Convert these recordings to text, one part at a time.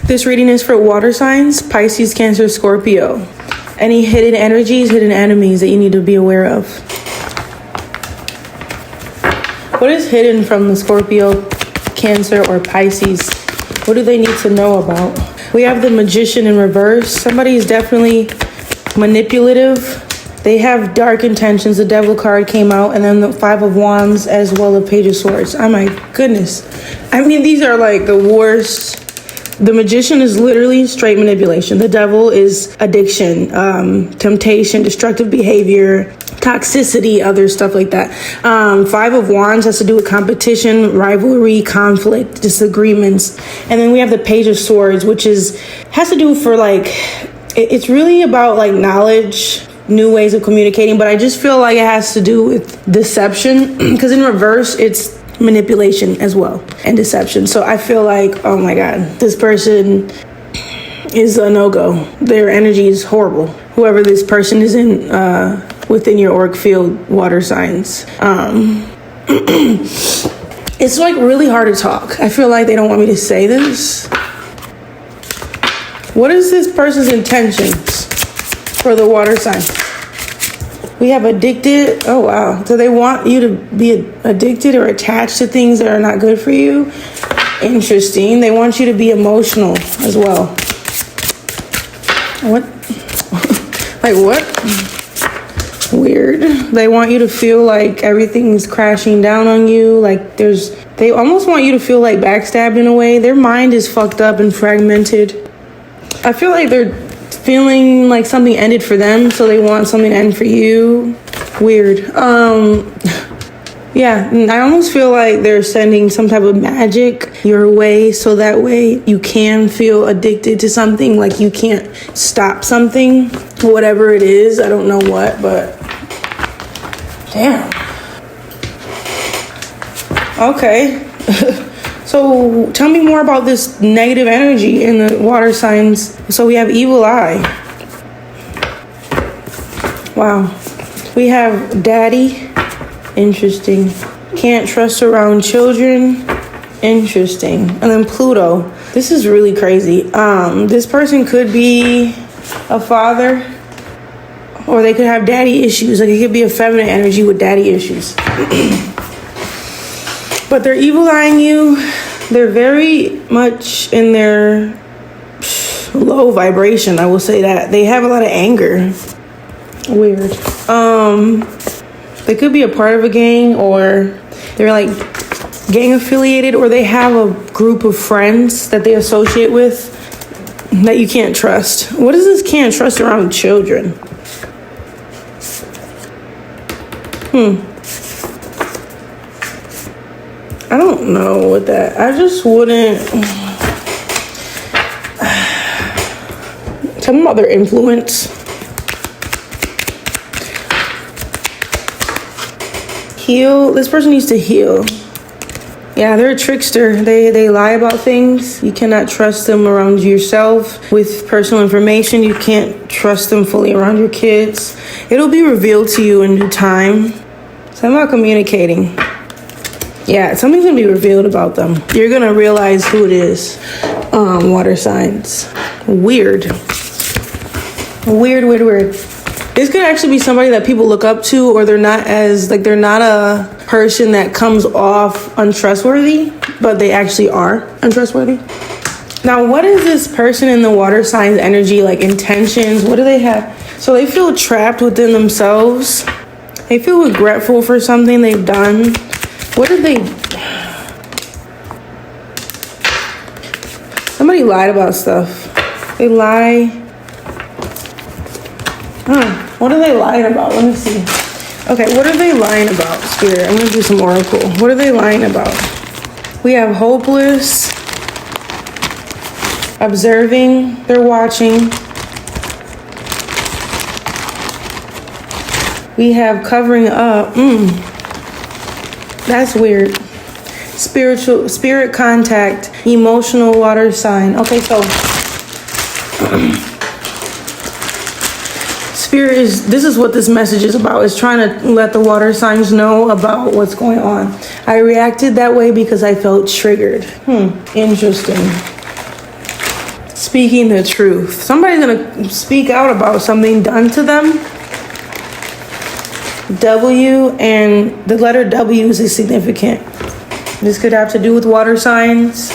This reading is for water signs, Pisces, Cancer, Scorpio. Any hidden energies, hidden enemies that you need to be aware of. What is hidden from the Scorpio, Cancer, or Pisces? What do they need to know about? We have the Magician in reverse. Somebody is definitely manipulative. They have dark intentions. The Devil card came out, and then the Five of Wands as well as Page of Swords. Oh my goodness. I mean, these are like the worst. The Magician is literally straight manipulation. The Devil is addiction, temptation, destructive behavior, toxicity, other stuff like that. Five of Wands has to do with competition, rivalry, conflict, disagreements. And then we have the Page of Swords, which has to do for like, it's really about like knowledge, new ways of communicating, but I just feel like it has to do with deception, because in reverse, it's manipulation as well and deception. So I feel like, oh my God, this person is a no-go. Their energy is horrible. Whoever this person is in within your auric field, water signs. It's like really hard to talk. I feel like they don't want me to say this. What is this person's intentions for the water sign? We have addicted. Oh, wow. Do they want you to be addicted or attached to things that are not good for you? Interesting. They want you to be emotional as well. What? Like what? Weird. They want you to feel like everything's crashing down on you. Like they almost want you to feel like backstabbed in a way. Their mind is fucked up and fragmented. I feel like they're feeling like something ended for them, so they want something to end for you. Weird. Yeah, I almost feel like they're sending some type of magic your way, so that way you can feel addicted to something, like you can't stop something, whatever it is. I don't know what, but damn. Okay. So tell me more about this negative energy in the water signs. So we have evil eye. Wow. We have daddy. Interesting. Can't trust around children. Interesting. And then Pluto. This is really crazy. This person could be a father, or they could have daddy issues. Like it could be a feminine energy with daddy issues. But they're evil eyeing you. They're very much in their low vibration, I will say that. They have a lot of anger. Weird. They could be a part of a gang, or they're like gang affiliated, or they have a group of friends that they associate with that you can't trust. What is this can't trust around children? I don't know what that, I just wouldn't. Tell me about their influence. Heal. This person needs to heal. Yeah, they're a trickster. They lie about things. You cannot trust them around yourself with personal information. You can't trust them fully around your kids. It'll be revealed to you in due time. So I'm not communicating. Yeah, something's gonna be revealed about them. You're gonna realize who it is. Water signs. Weird. Weird. This could actually be somebody that people look up to, or they're not a person that comes off untrustworthy, but they actually are untrustworthy. Now, what is this person in the water signs energy, like intentions? What do they have? So they feel trapped within themselves. They feel regretful for something they've done. What did they... Somebody lied about stuff. They lie. What are they lying about? Let me see. Okay, what are they lying about, Spirit? I'm going to do some oracle. What are they lying about? We have hopeless, observing, they're watching. We have covering up. That's weird. Spirit contact, emotional water sign. Okay, so Spirit this is what this message is about. It's trying to let the water signs know about what's going on. I reacted that way because I felt triggered. Interesting. speaking the truth. Somebody's gonna speak out about something done to them. W, and the letter W is significant. This could have to do with water signs.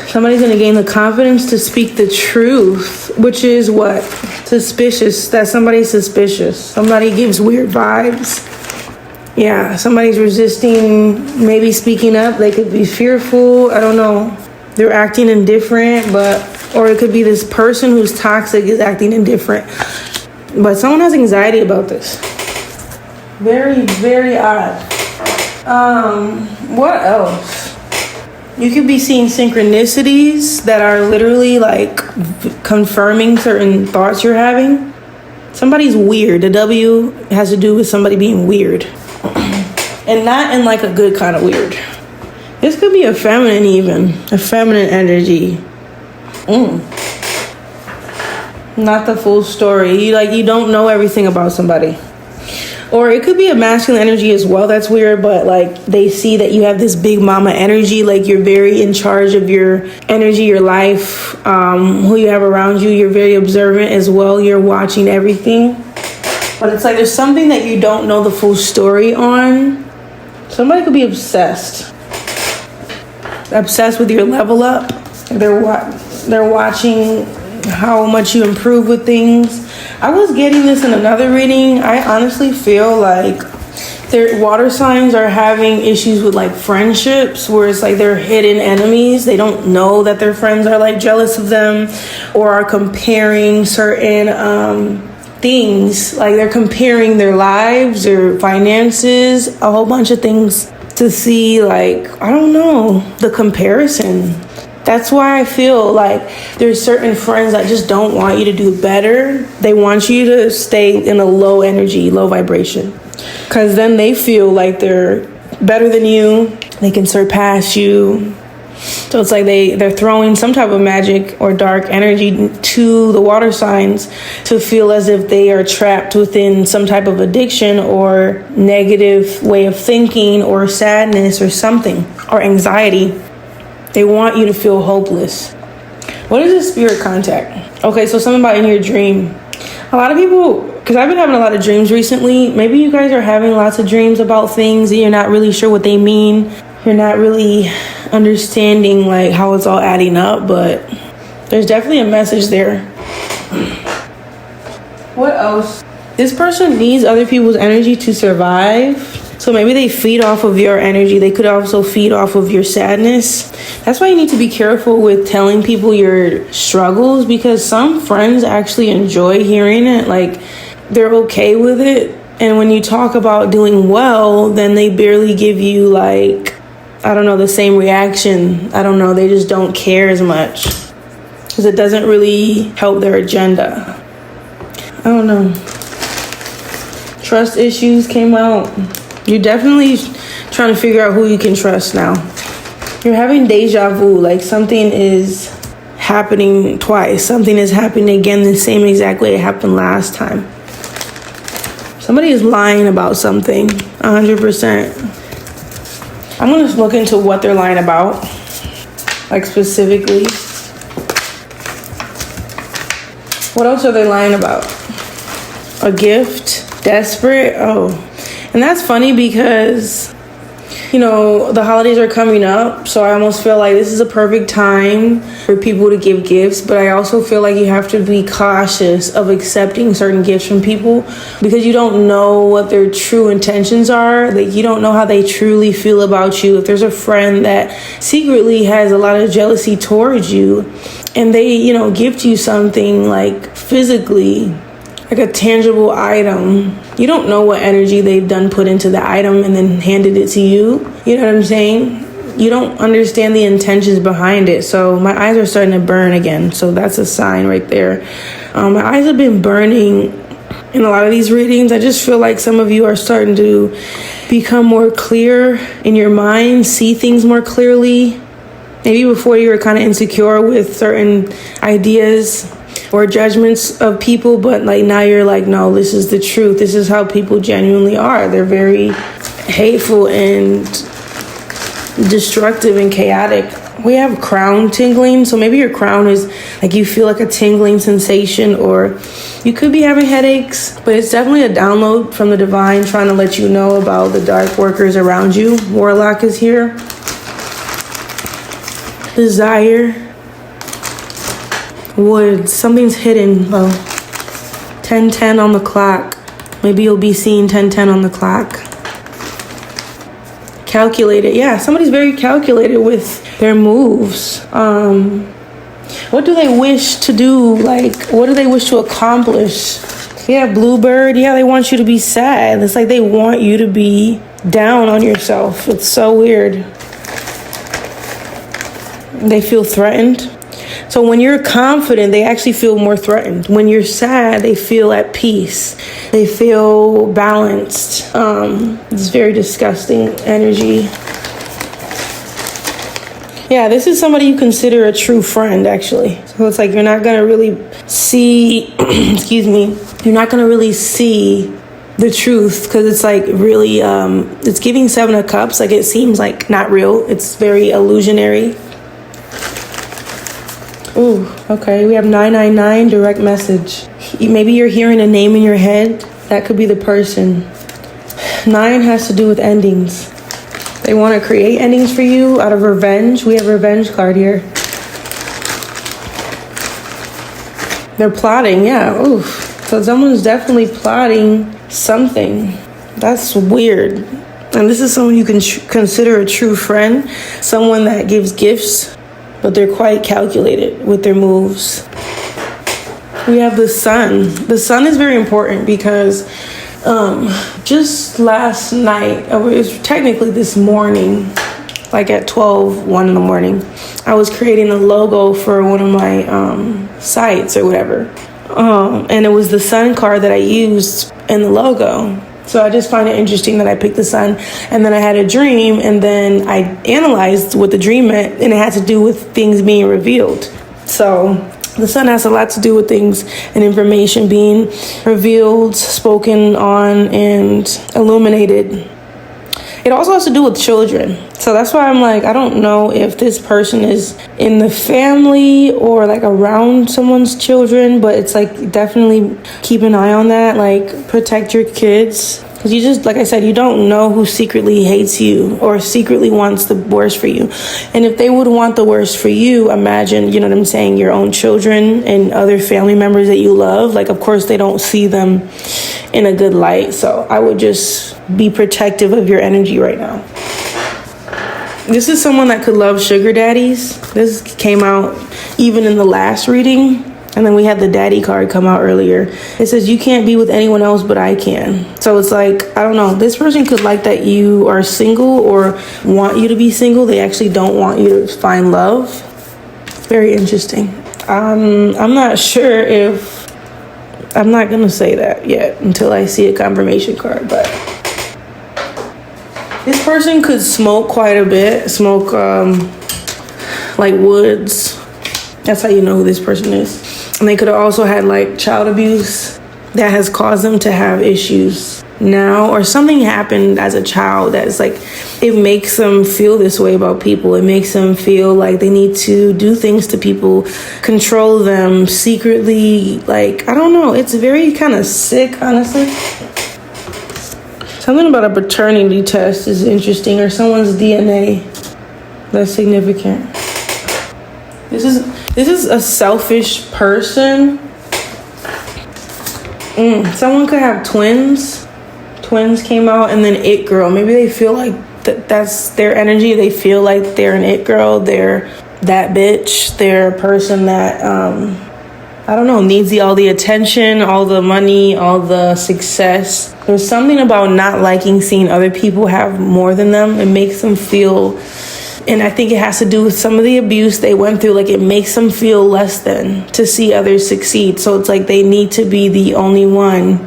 Somebody's gonna gain the confidence to speak the truth, which is what? Suspicious. That somebody's suspicious. Somebody gives weird vibes. Yeah, somebody's resisting maybe speaking up. They could be fearful. I don't know. They're acting indifferent, or it could be this person who's toxic is acting indifferent. But someone has anxiety about this. Very, very odd. What else? You could be seeing synchronicities that are literally like confirming certain thoughts you're having. Somebody's weird. The W has to do with somebody being weird. And not in like a good kind of weird. This could be a feminine energy. Not the full story. You don't know everything about somebody. Or it could be a masculine energy as well. That's weird, but like they see that you have this big mama energy, like you're very in charge of your energy, your life, who you have around you. You're very observant as well. You're watching everything. But it's like there's something that you don't know the full story on. Somebody could be obsessed with your level up. They're watching how much you improve with things. I was getting this in another reading. I honestly feel like their water signs are having issues with like friendships, where it's like they're hidden enemies. They don't know that their friends are like jealous of them or are comparing certain things. Like they're comparing their lives, their finances, a whole bunch of things to see, like, I don't know, the comparison. That's why I feel like there's certain friends that just don't want you to do better. They want you to stay in a low energy, low vibration. Because then they feel like they're better than you. They can surpass you. So it's like they're throwing some type of magic or dark energy to the water signs to feel as if they are trapped within some type of addiction or negative way of thinking or sadness or something, or anxiety. They want you to feel hopeless. What is a spirit contact? Okay, so something about in your dream. A lot of people, because I've been having a lot of dreams recently. Maybe you guys are having lots of dreams about things and you're not really sure what they mean. You're not really understanding like how it's all adding up, but there's definitely a message there. What else? This person needs other people's energy to survive. So maybe they feed off of your energy. They could also feed off of your sadness. That's why you need to be careful with telling people your struggles, because some friends actually enjoy hearing it. Like they're okay with it. And when you talk about doing well, then they barely give you like, I don't know, the same reaction. I don't know. They just don't care as much because it doesn't really help their agenda. I don't know. Trust issues came out. You're definitely trying to figure out who you can trust now. You're having deja vu, like something is happening twice. Something is happening again the same exact way it happened last time. Somebody is lying about something, 100%. I'm going to look into what they're lying about, like specifically. What else are they lying about? A gift? Desperate? Oh. And that's funny because, you know, the holidays are coming up. So I almost feel like this is a perfect time for people to give gifts. But I also feel like you have to be cautious of accepting certain gifts from people because you don't know what their true intentions are. Like you don't know how they truly feel about you. If there's a friend that secretly has a lot of jealousy towards you and they, you know, gift you something like physically, like a tangible item, you don't know what energy they've done put into the item and then handed it to you. You know what I'm saying? You don't understand the intentions behind it. So my eyes are starting to burn again. So that's a sign right there. My eyes have been burning in a lot of these readings. I just feel like some of you are starting to become more clear in your mind, see things more clearly. Maybe before you were kind of insecure with certain ideas or judgments of people, but like now you're like, no, this is the truth. This is how people genuinely are. They're very hateful and destructive and chaotic. We have crown tingling. So maybe your crown is like you feel like a tingling sensation, or you could be having headaches, but it's definitely a download from the divine trying to let you know about the dark workers around you. Warlock is here. Desire. Woods. Something's hidden. Well, 10:10 on the clock. Maybe you'll be seeing 10:10 on the clock. Calculated. Yeah, somebody's very calculated with their moves. What do they wish to do? Like, what do they wish to accomplish? Yeah, Bluebird. Yeah, they want you to be sad. It's like they want you to be down on yourself. It's so weird. They feel threatened. So when you're confident, they actually feel more threatened. When you're sad, they feel at peace. They feel balanced. It's very disgusting energy. Yeah, this is somebody you consider a true friend, actually. So it's like you're not going to really see, excuse me, you're not going to really see the truth, because it's like really, it's giving 7 of Cups. Like it seems like not real. It's very illusionary. Ooh, okay. We have 999, direct message. Maybe you're hearing a name in your head. That could be the person. 9 has to do with endings. They want to create endings for you out of revenge. We have a revenge card here. They're plotting, yeah. Oof. So someone's definitely plotting something. That's weird. And this is someone you can consider a true friend. Someone that gives gifts, but they're quite calculated with their moves. We have the sun. The sun is very important because just last night, it was technically this morning, like at 1 in the morning, I was creating a logo for one of my sites or whatever. And it was the sun card that I used in the logo. So I just find it interesting that I picked the sun, and then I had a dream, and then I analyzed what the dream meant, and it had to do with things being revealed. So the sun has a lot to do with things and information being revealed, spoken on, and illuminated. It also has to do with children. So that's why I'm like, I don't know if this person is in the family or like around someone's children, but it's like definitely keep an eye on that. Like protect your kids. Because you just, like I said, you don't know who secretly hates you or secretly wants the worst for you. And if they would want the worst for you, imagine, you know what I'm saying, your own children and other family members that you love. Like, of course, they don't see them in a good light. So I would just be protective of your energy right now. This is someone that could love sugar daddies. This came out even in the last reading. And then we had the daddy card come out earlier. It says you can't be with anyone else but I can. So it's like, I don't know. This person could like that you are single or want you to be single. They actually don't want you to find love. Very interesting. I'm not sure if... I'm not going to say that yet until I see a confirmation card. But this person could smoke quite a bit. Smoke like woods. That's how you know who this person is. And they could have also had like child abuse that has caused them to have issues now, or something happened as a child that's like, it makes them feel this way about people. It makes them feel like they need to do things to people, control them secretly. Like, I don't know. It's very kind of sick, honestly. Something about a paternity test is interesting, or someone's DNA. That's significant. This is a selfish person. Someone could have twins. Twins came out, and then it girl. Maybe they feel like that's their energy. They feel like they're an it girl. They're that bitch. They're a person that, I don't know, needs all the attention, all the money, all the success. There's something about not liking seeing other people have more than them. It makes them feel... And I think it has to do with some of the abuse they went through. Like, it makes them feel less than to see others succeed. So it's like they need to be the only one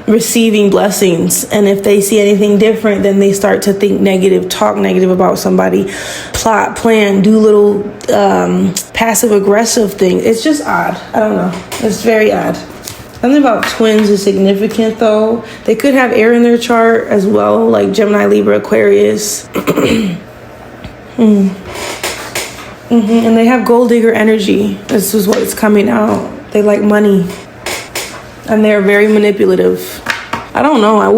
receiving blessings. And if they see anything different, then they start to think negative, talk negative about somebody, plot, plan, do little passive aggressive things. It's just odd. I don't know. It's very odd. Something about twins is significant, though. They could have air in their chart as well, like Gemini, Libra, Aquarius. And they have gold digger energy. This is what's coming out. They like money. And they're very manipulative. I don't know. I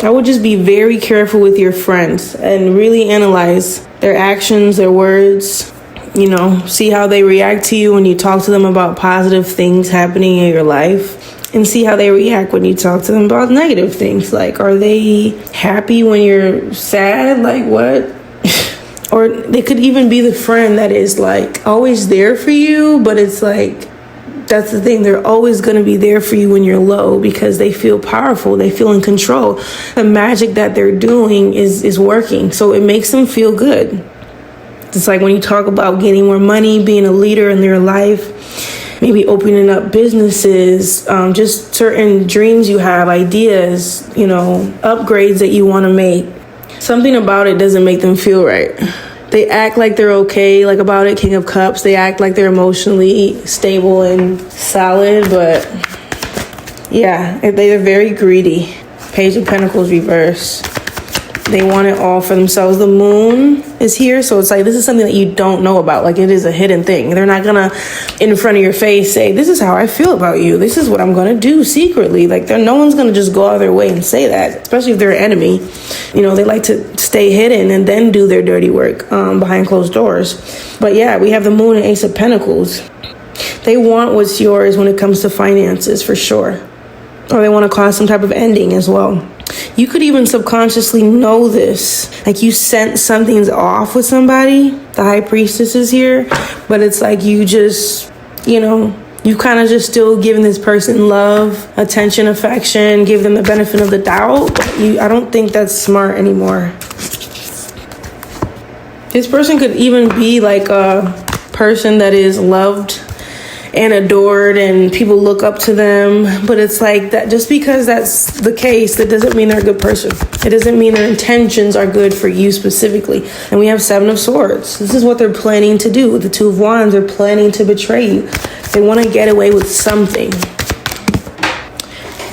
would just be very careful with your friends and really analyze their actions, their words, you know, see how they react to you when you talk to them about positive things happening in your life, and see how they react when you talk to them about negative things. Like, are they happy when you're sad? Like, what? Or they could even be the friend that is like always there for you, but it's like, that's the thing. They're always going to be there for you when you're low because they feel powerful. They feel in control. The magic that they're doing is working. So it makes them feel good. It's like when you talk about getting more money, being a leader in their life, maybe opening up businesses, just certain dreams you have, ideas, you know, upgrades that you want to make. Something about it doesn't make them feel right. They act like they're okay, like about it, King of Cups. They act like they're emotionally stable and solid, but yeah, they're very greedy. Page of Pentacles reverse. They want it all for themselves. The moon is here, so it's like this is something that you don't know about. Like, it is a hidden thing. They're not gonna, in front of your face, say, this is how I feel about you. This is what I'm gonna do secretly. Like, no one's gonna just go out of their way and say that, especially if they're an enemy. You know, they like to stay hidden and then do their dirty work behind closed doors. But yeah, we have the moon and Ace of Pentacles. They want what's yours when it comes to finances, for sure. Or they want to cause some type of ending as well. You could even subconsciously know this. Like, you sense something's off with somebody. The High Priestess is here. But it's like you just, you know, you kind of just still giving this person love, attention, affection, give them the benefit of the doubt. But I don't think that's smart anymore. This person could even be like a person that is loved and adored and people look up to them, but it's like that just because that's the case, that doesn't mean they're a good person. It doesn't mean their intentions are good for you specifically. And we have Seven of Swords. This is what they're planning to do. With the Two of Wands, they're planning to betray you. They want to get away with something.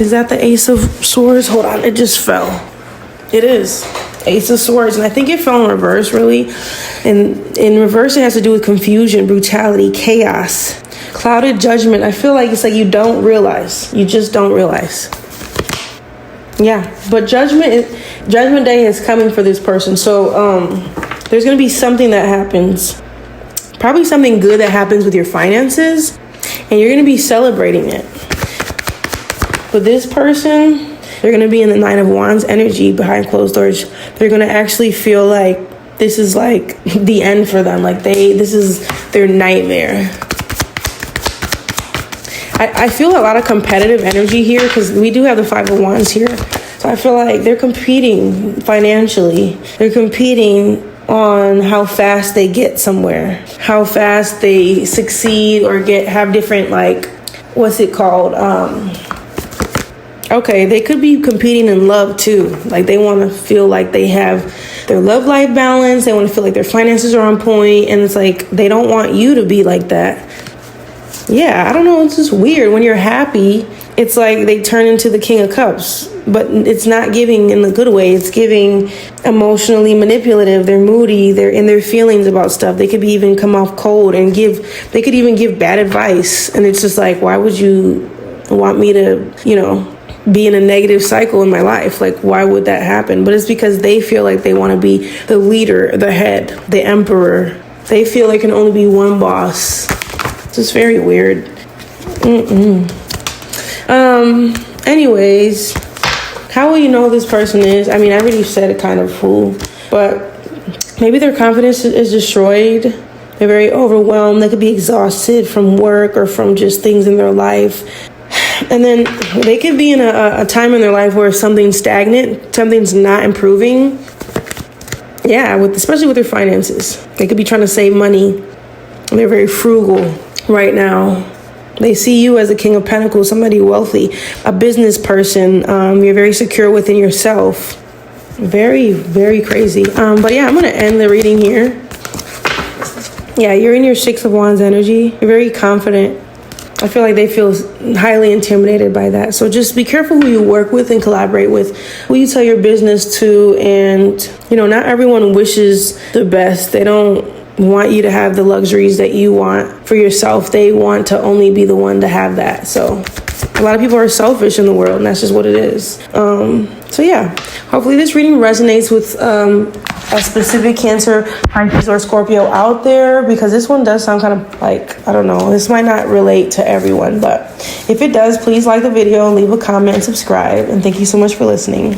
Is that the Ace of Swords? Hold on, it just fell. It is Ace of Swords, and I think it fell in reverse, really. And in reverse, it has to do with confusion, brutality, chaos. Clouded judgment. I feel like it's like you don't realize. You just don't realize. Yeah, but judgment day is coming for this person. So there's going to be something that happens. Probably something good that happens with your finances. And you're going to be celebrating it. But this person, they're going to be in the Nine of Wands energy behind closed doors. They're going to actually feel like this is like the end for them. Like this is their nightmare. I feel a lot of competitive energy here because we do have the Five of Wands here. So I feel like they're competing financially. They're competing on how fast they get somewhere, how fast they succeed or have different, like, what's it called? Okay, they could be competing in love too. Like, they want to feel like they have their love life balance. They want to feel like their finances are on point. And it's like, they don't want you to be like that. Yeah, I don't know. It's just weird. When you're happy, it's like they turn into the King of Cups. But it's not giving in the good way. It's giving emotionally manipulative. They're moody. They're in their feelings about stuff. They could even come off cold and they could even give bad advice. And it's just like, why would you want me to, you know, be in a negative cycle in my life? Like, why would that happen? But it's because they feel like they want to be the leader, the head, the emperor. They feel there can only be one boss. It's just very weird. Anyways, how will you know who this person is? I mean, I already said it, kind of who, but maybe their confidence is destroyed. They're very overwhelmed. They could be exhausted from work or from just things in their life. And then they could be in a time in their life where something's stagnant, something's not improving. Yeah, especially with their finances. They could be trying to save money. They're very frugal right now. They see you as a King of Pentacles, somebody wealthy, a business person. You're very secure within yourself. Very, very crazy. But yeah, I'm going to end the reading here. Yeah, you're in your Six of Wands energy. You're very confident. I feel like they feel highly intimidated by that. So just be careful who you work with and collaborate with, who you tell your business to. And, you know, not everyone wishes the best. They don't want you to have the luxuries that you want for yourself. They want to only be the one to have that. So a lot of people are selfish in the world, and that's just what it is. So yeah, hopefully this reading resonates with a specific Cancer, Pisces, or Scorpio out there, because this one does sound kind of like, I don't know, this might not relate to everyone, but if it does, please like the video, leave a comment, and subscribe, and thank you so much for listening.